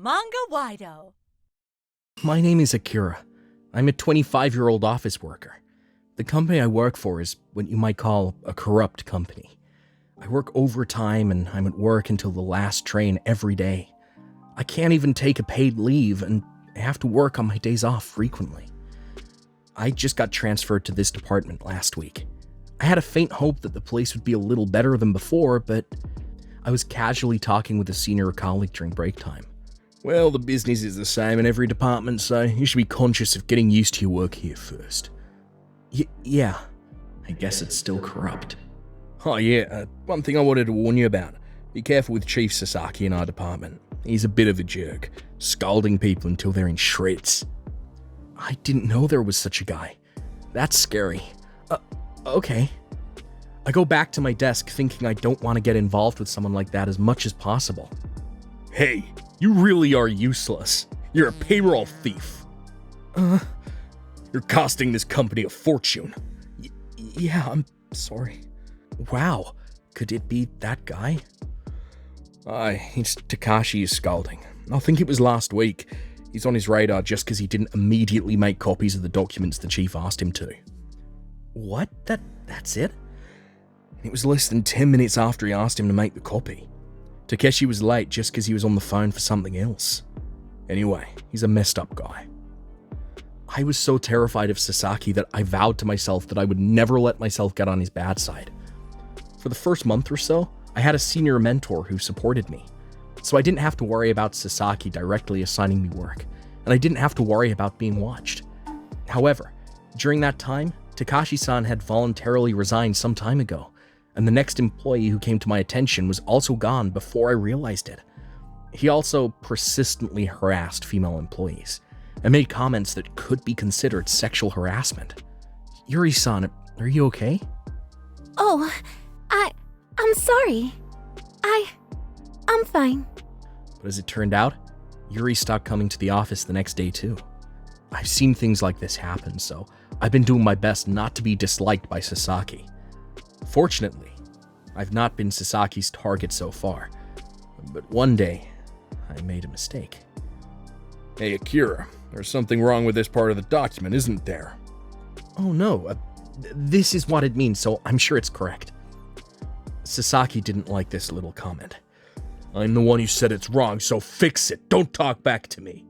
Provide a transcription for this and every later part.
Manga-Waido. My name is Akira. I'm a 25-year-old office worker. The company I work for is what you might call a corrupt company. I work overtime and I'm at work until the last train every day. I can't even take a paid leave and I have to work on my days off frequently. I just got transferred to this department last week. I had a faint hope that the place would be a little better than before, but I was casually talking with a senior colleague during break time. Well, the business is the same in every department, so you should be conscious of getting used to your work here first. Yeah, I guess it's still corrupt. Oh yeah, one thing I wanted to warn you about. Be careful with Chief Sasaki in our department. He's a bit of a jerk, scalding people until they're in shreds. I didn't know there was such a guy. That's scary. Okay. I go back to my desk thinking I don't want to get involved with someone like that as much as possible. Hey, you really are useless. You're a payroll thief. You're costing this company a fortune. Yeah, I'm sorry. Wow, could it be that guy? It's Takashi is scalding. I think it was last week. He's on his radar just because he didn't immediately make copies of the documents the chief asked him to. What? That's it? It was less than 10 minutes after he asked him to make the copy. Takeshi was late just because he was on the phone for something else. Anyway, he's a messed up guy. I was so terrified of Sasaki that I vowed to myself that I would never let myself get on his bad side. For the first month or so, I had a senior mentor who supported me, so I didn't have to worry about Sasaki directly assigning me work, and I didn't have to worry about being watched. However, during that time, Takashi-san had voluntarily resigned some time ago, and the next employee who came to my attention was also gone before I realized it. He also persistently harassed female employees, and made comments that could be considered sexual harassment. Yuri-san, are you okay? Oh, I'm sorry. I'm fine. But as it turned out, Yuri stopped coming to the office the next day too. I've seen things like this happen, so I've been doing my best not to be disliked by Sasaki. Fortunately, I've not been Sasaki's target so far, but one day, I made a mistake. Hey Akira, there's something wrong with this part of the document, isn't there? Oh no, this is what it means, so I'm sure it's correct. Sasaki didn't like this little comment. I'm the one who said it's wrong, so fix it. Don't talk back to me.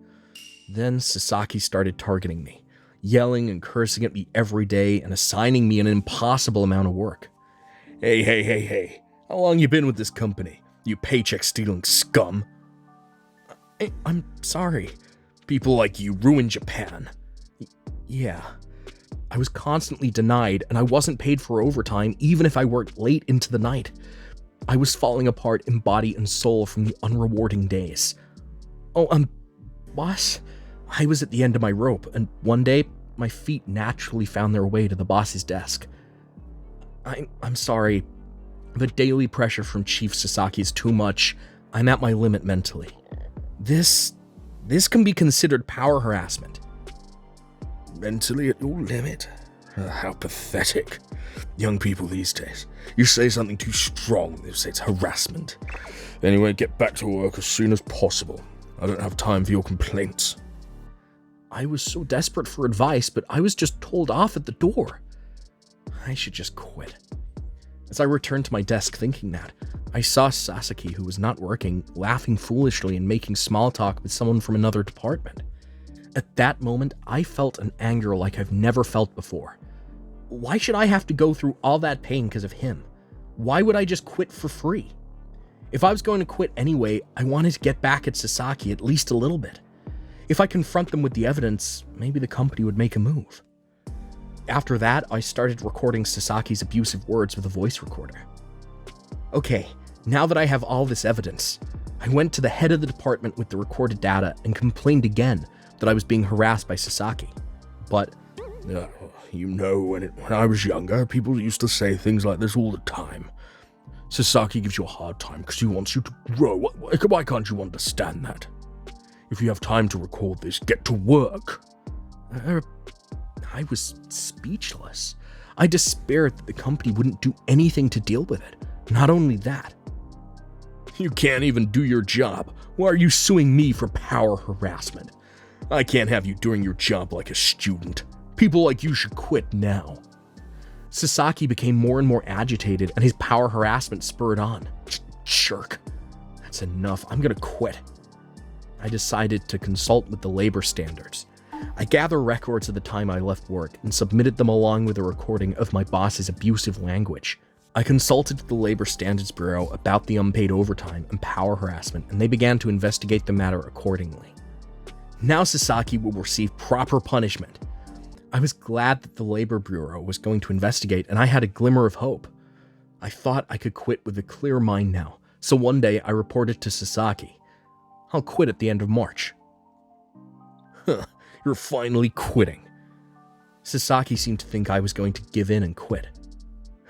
Then Sasaki started targeting me, yelling and cursing at me every day and assigning me an impossible amount of work. Hey. How long you been with this company, you paycheck-stealing scum? I'm sorry. People like you ruin Japan. Yeah. I was constantly denied, and I wasn't paid for overtime even if I worked late into the night. I was falling apart in body and soul from the unrewarding days. Boss? I was at the end of my rope, and one day, my feet naturally found their way to the boss's desk. I'm sorry. The daily pressure from Chief Sasaki is too much. I'm at my limit mentally. This can be considered power harassment. Mentally at your limit? How pathetic. Young people these days. You say something too strong, they say it's harassment. Anyway, get back to work as soon as possible. I don't have time for your complaints. I was so desperate for advice, but I was just told off at the door. I should just quit. As I returned to my desk thinking that, I saw Sasaki, who was not working, laughing foolishly and making small talk with someone from another department. At that moment, I felt an anger like I've never felt before. Why should I have to go through all that pain because of him? Why would I just quit for free? If I was going to quit anyway, I wanted to get back at Sasaki at least a little bit. If I confront them with the evidence, maybe the company would make a move. After that, I started recording Sasaki's abusive words with a voice recorder. Okay, now that I have all this evidence, I went to the head of the department with the recorded data and complained again that I was being harassed by Sasaki. But, when I was younger, people used to say things like this all the time. Sasaki gives you a hard time because he wants you to grow. Why can't you understand that? If you have time to record this, get to work. I was speechless. I despaired that the company wouldn't do anything to deal with it. Not only that. You can't even do your job. Why are you suing me for power harassment? I can't have you doing your job like a student. People like you should quit now. Sasaki became more and more agitated, and his power harassment spurred on. Jerk. That's enough. I'm gonna quit. I decided to consult with the labor standards. I gathered records of the time I left work and submitted them along with a recording of my boss's abusive language. I consulted with the Labor Standards Bureau about the unpaid overtime and power harassment, and they began to investigate the matter accordingly. Now Sasaki will receive proper punishment. I was glad that the Labor Bureau was going to investigate, and I had a glimmer of hope. I thought I could quit with a clear mind now, so one day I reported to Sasaki. I'll quit at the end of March. Huh, you're finally quitting. Sasaki seemed to think I was going to give in and quit.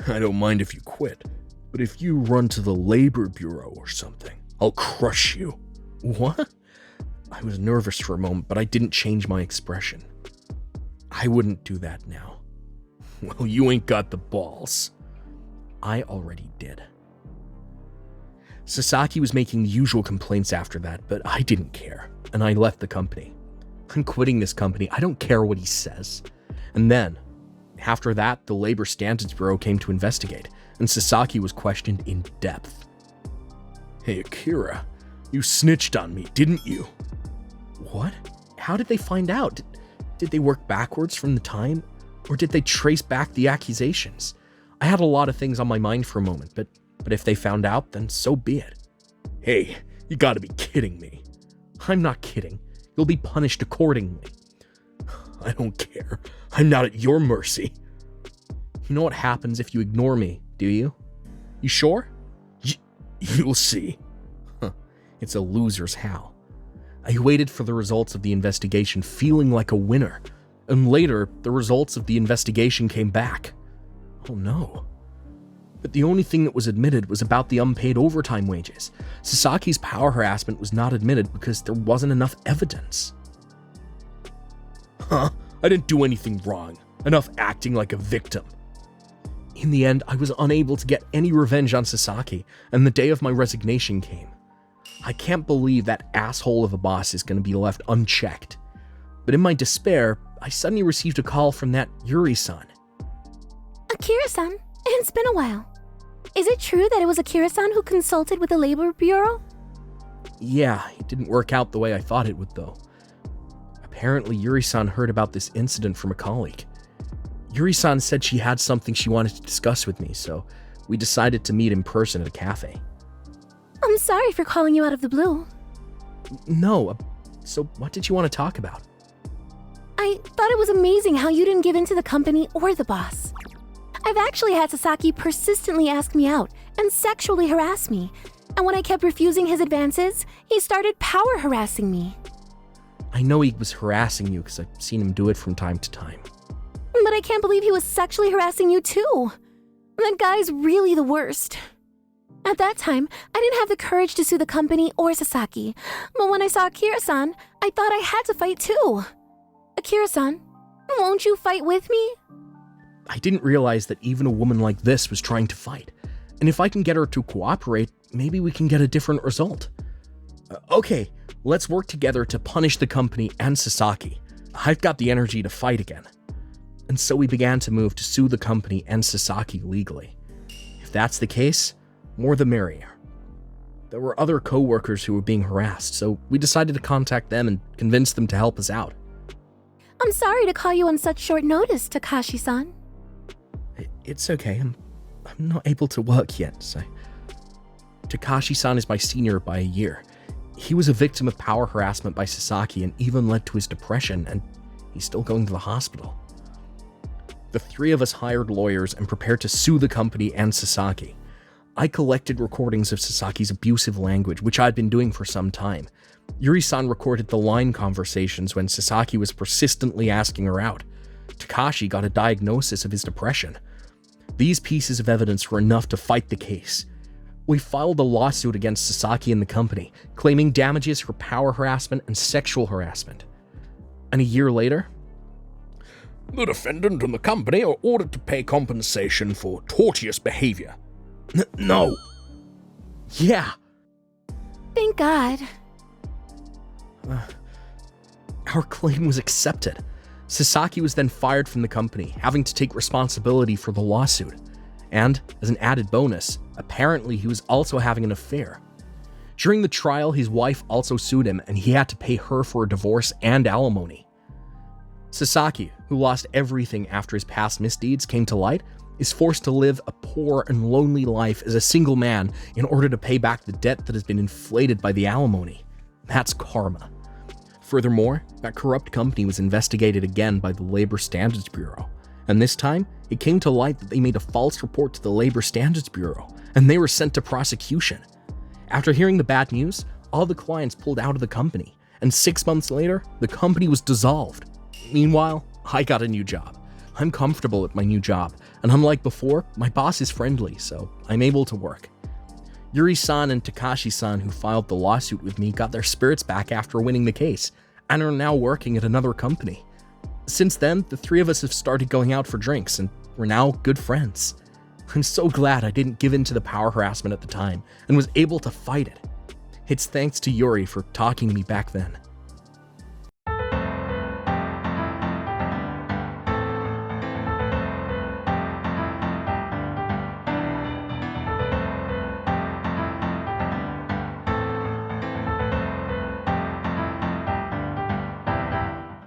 I don't mind if you quit, but if you run to the Labor Bureau or something, I'll crush you. What? I was nervous for a moment, but I didn't change my expression. I wouldn't do that now. Well, you ain't got the balls. I already did. Sasaki was making the usual complaints after that, but I didn't care, and I left the company. I'm quitting this company. I don't care what he says. And then, after that, the Labor Standards Bureau came to investigate, and Sasaki was questioned in depth. Hey, Akira, you snitched on me, didn't you? What? How did they find out? Did they work backwards from the time? Or did they trace back the accusations? I had a lot of things on my mind for a moment, but if they found out, then so be it. Hey, you gotta be kidding me. I'm not kidding. You'll be punished accordingly. I don't care. I'm not at your mercy. You know what happens if you ignore me, do you? You sure? You'll see. It's a loser's howl. I waited for the results of the investigation, feeling like a winner. And later, the results of the investigation came back. Oh no. But the only thing that was admitted was about the unpaid overtime wages. Sasaki's power harassment was not admitted because there wasn't enough evidence. Huh? I didn't do anything wrong. Enough acting like a victim. In the end, I was unable to get any revenge on Sasaki, and the day of my resignation came. I can't believe that asshole of a boss is going to be left unchecked. But in my despair, I suddenly received a call from that Yuri-san. Akira-san, it's been a while. Is it true that it was Akira-san who consulted with the Labor Bureau? Yeah, it didn't work out the way I thought it would, though. Apparently, Yuri-san heard about this incident from a colleague. Yuri-san said she had something she wanted to discuss with me, so we decided to meet in person at a cafe. I'm sorry for calling you out of the blue. No, so what did you want to talk about? I thought it was amazing how you didn't give in to the company or the boss. I've actually had Sasaki persistently ask me out and sexually harass me, and when I kept refusing his advances, he started power harassing me. I know he was harassing you because I've seen him do it from time to time. But I can't believe he was sexually harassing you too. That guy's really the worst. At that time, I didn't have the courage to sue the company or Sasaki, but when I saw Akira-san, I thought I had to fight too. Akira-san, won't you fight with me? I didn't realize that even a woman like this was trying to fight, and if I can get her to cooperate, maybe we can get a different result. Okay, let's work together to punish the company and Sasaki. I've got the energy to fight again. And so we began to move to sue the company and Sasaki legally. If that's the case, more the merrier. There were other co-workers who were being harassed, so we decided to contact them and convince them to help us out. I'm sorry to call you on such short notice, Takashi-san. It's okay, I'm not able to work yet, so... Takashi-san is my senior by a year. He was a victim of power harassment by Sasaki and even led to his depression, and he's still going to the hospital. The three of us hired lawyers and prepared to sue the company and Sasaki. I collected recordings of Sasaki's abusive language, which I'd been doing for some time. Yuri-san recorded the line conversations when Sasaki was persistently asking her out. Takashi got a diagnosis of his depression. These pieces of evidence were enough to fight the case. We filed a lawsuit against Sasaki and the company, claiming damages for power harassment and sexual harassment. And a year later, the defendant and the company are ordered to pay compensation for tortious behavior. No. Yeah. Thank God. Our claim was accepted. Sasaki was then fired from the company, having to take responsibility for the lawsuit. And, as an added bonus, apparently he was also having an affair. During the trial, his wife also sued him, and he had to pay her for a divorce and alimony. Sasaki, who lost everything after his past misdeeds came to light, is forced to live a poor and lonely life as a single man in order to pay back the debt that has been inflated by the alimony. That's karma. Furthermore, that corrupt company was investigated again by the Labor Standards Bureau, and this time, it came to light that they made a false report to the Labor Standards Bureau, and they were sent to prosecution. After hearing the bad news, all the clients pulled out of the company, and 6 months later, the company was dissolved. Meanwhile, I got a new job. I'm comfortable at my new job, and unlike before, my boss is friendly, so I'm able to work. Yuri-san and Takashi-san, who filed the lawsuit with me, got their spirits back after winning the case, and are now working at another company. Since then, the three of us have started going out for drinks, and we're now good friends. I'm so glad I didn't give in to the power harassment at the time, and was able to fight it. It's thanks to Yuri for talking to me back then.